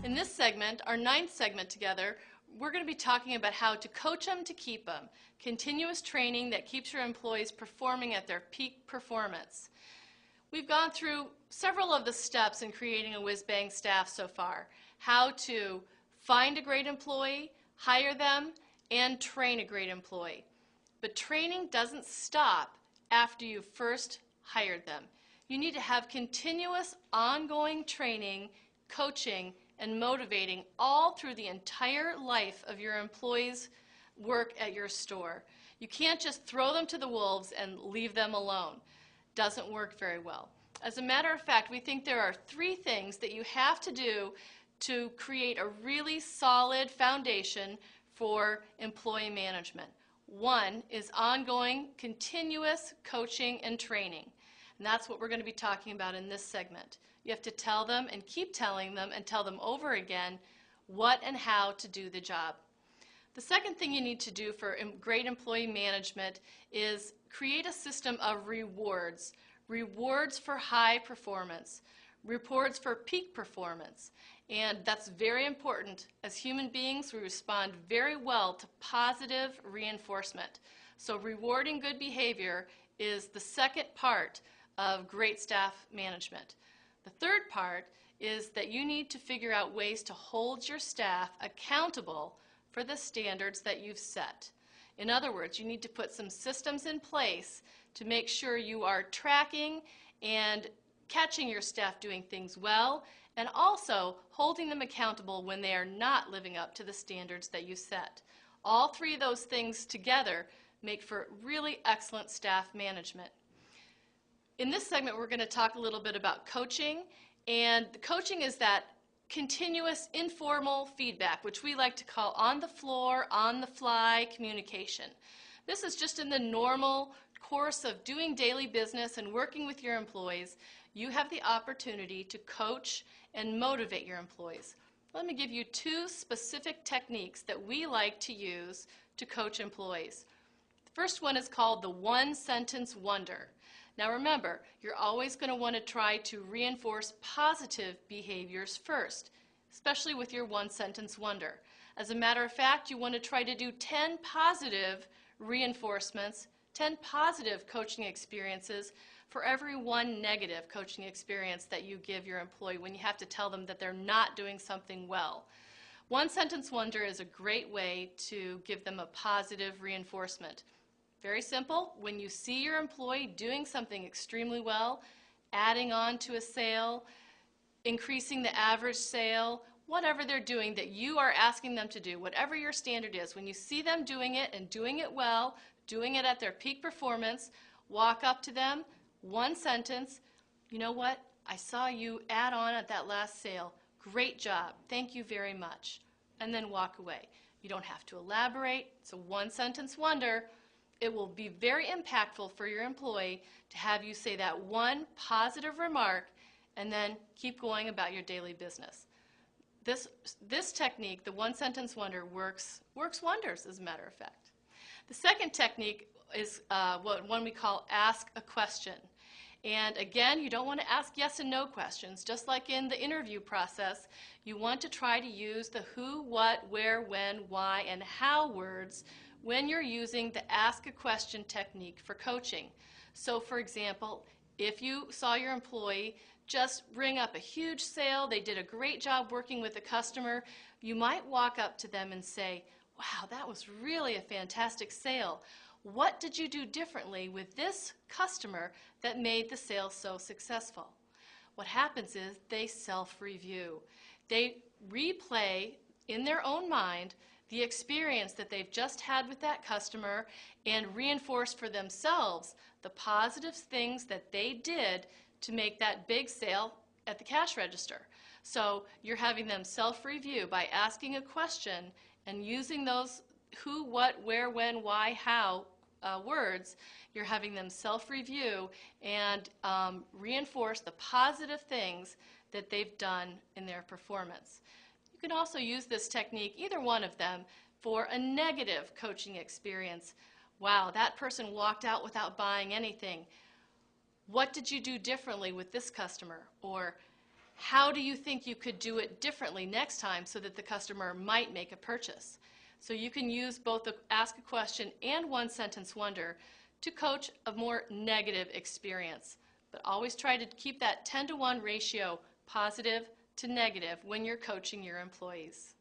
In this segment, our 9th segment together, we're going to be talking about how to coach them to keep them. Continuous training that keeps your employees performing at their peak performance. We've gone through several of the steps in creating a WhizBang staff so far. How to find a great employee, hire them, and train a great employee. But training doesn't stop after you've first hired them. You need to have continuous, ongoing training, coaching, and motivating all through the entire life of your employees' work at your store. You can't just throw them to the wolves and leave them alone. Doesn't work very well. As a matter of fact, we think there are 3 things that you have to do to create a really solid foundation for employee management. 1 is ongoing, continuous coaching and training. And that's what we're going to be talking about in this segment. You have to tell them and keep telling them and tell them over again what and how to do the job. The second thing you need to do for great employee management is create a system of rewards. Rewards for high performance, rewards for peak performance. And that's very important. As human beings, we respond very well to positive reinforcement. So rewarding good behavior is the second part of great staff management. The third part is that you need to figure out ways to hold your staff accountable for the standards that you've set. In other words, you need to put some systems in place to make sure you are tracking and catching your staff doing things well, and also holding them accountable when they are not living up to the standards that you set. All 3 of those things together make for really excellent staff management. In this segment, we're going to talk a little bit about coaching, and the coaching is that continuous informal feedback, which we like to call on the floor, on the fly communication. This is just in the normal course of doing daily business and working with your employees. You have the opportunity to coach and motivate your employees. Let me give you 2 specific techniques that we like to use to coach employees. The first one is called the one-sentence wonder. Now remember, you're always going to want to try to reinforce positive behaviors first, especially with your one-sentence wonder. As a matter of fact, you want to try to do 10 positive reinforcements, 10 positive coaching experiences for every 1 negative coaching experience that you give your employee when you have to tell them that they're not doing something well. One-sentence wonder is a great way to give them a positive reinforcement. Very simple. When you see your employee doing something extremely well, adding on to a sale, increasing the average sale, whatever they're doing that you are asking them to do, whatever your standard is, when you see them doing it and doing it well, doing it at their peak performance, walk up to them, 1 sentence, you know what, I saw you add on at that last sale. Great job. Thank you very much. And then walk away. You don't have to elaborate. It's a 1-sentence wonder. It will be very impactful for your employee to have you say that 1 positive remark and then keep going about your daily business. This technique, the 1-sentence wonder, works wonders, as a matter of fact. The second technique is one we call ask a question. And again, you don't want to ask yes and no questions. Just like in the interview process, you want to try to use the who, what, where, when, why, and how words when you're using the ask a question technique for coaching. So for example, if you saw your employee just ring up a huge sale, they did a great job working with the customer, you might walk up to them and say, wow, that was really a fantastic sale. What did you do differently with this customer that made the sale so successful? What happens is they self-review. They replay in their own mind the experience that they've just had with that customer and reinforce for themselves the positive things that they did to make that big sale at the cash register. So you're having them self-review by asking a question and using those who, what, where, when, why, how words. You're having them self-review and reinforce the positive things that they've done in their performance. You can also use this technique, either one of them, for a negative coaching experience. Wow, that person walked out without buying anything. What did you do differently with this customer? Or How do you think you could do it differently next time so that the customer might make a purchase? So you can use both the ask a question and one sentence wonder to coach a more negative experience. But always try to keep that 10-to-1 ratio positive to negative when you're coaching your employees.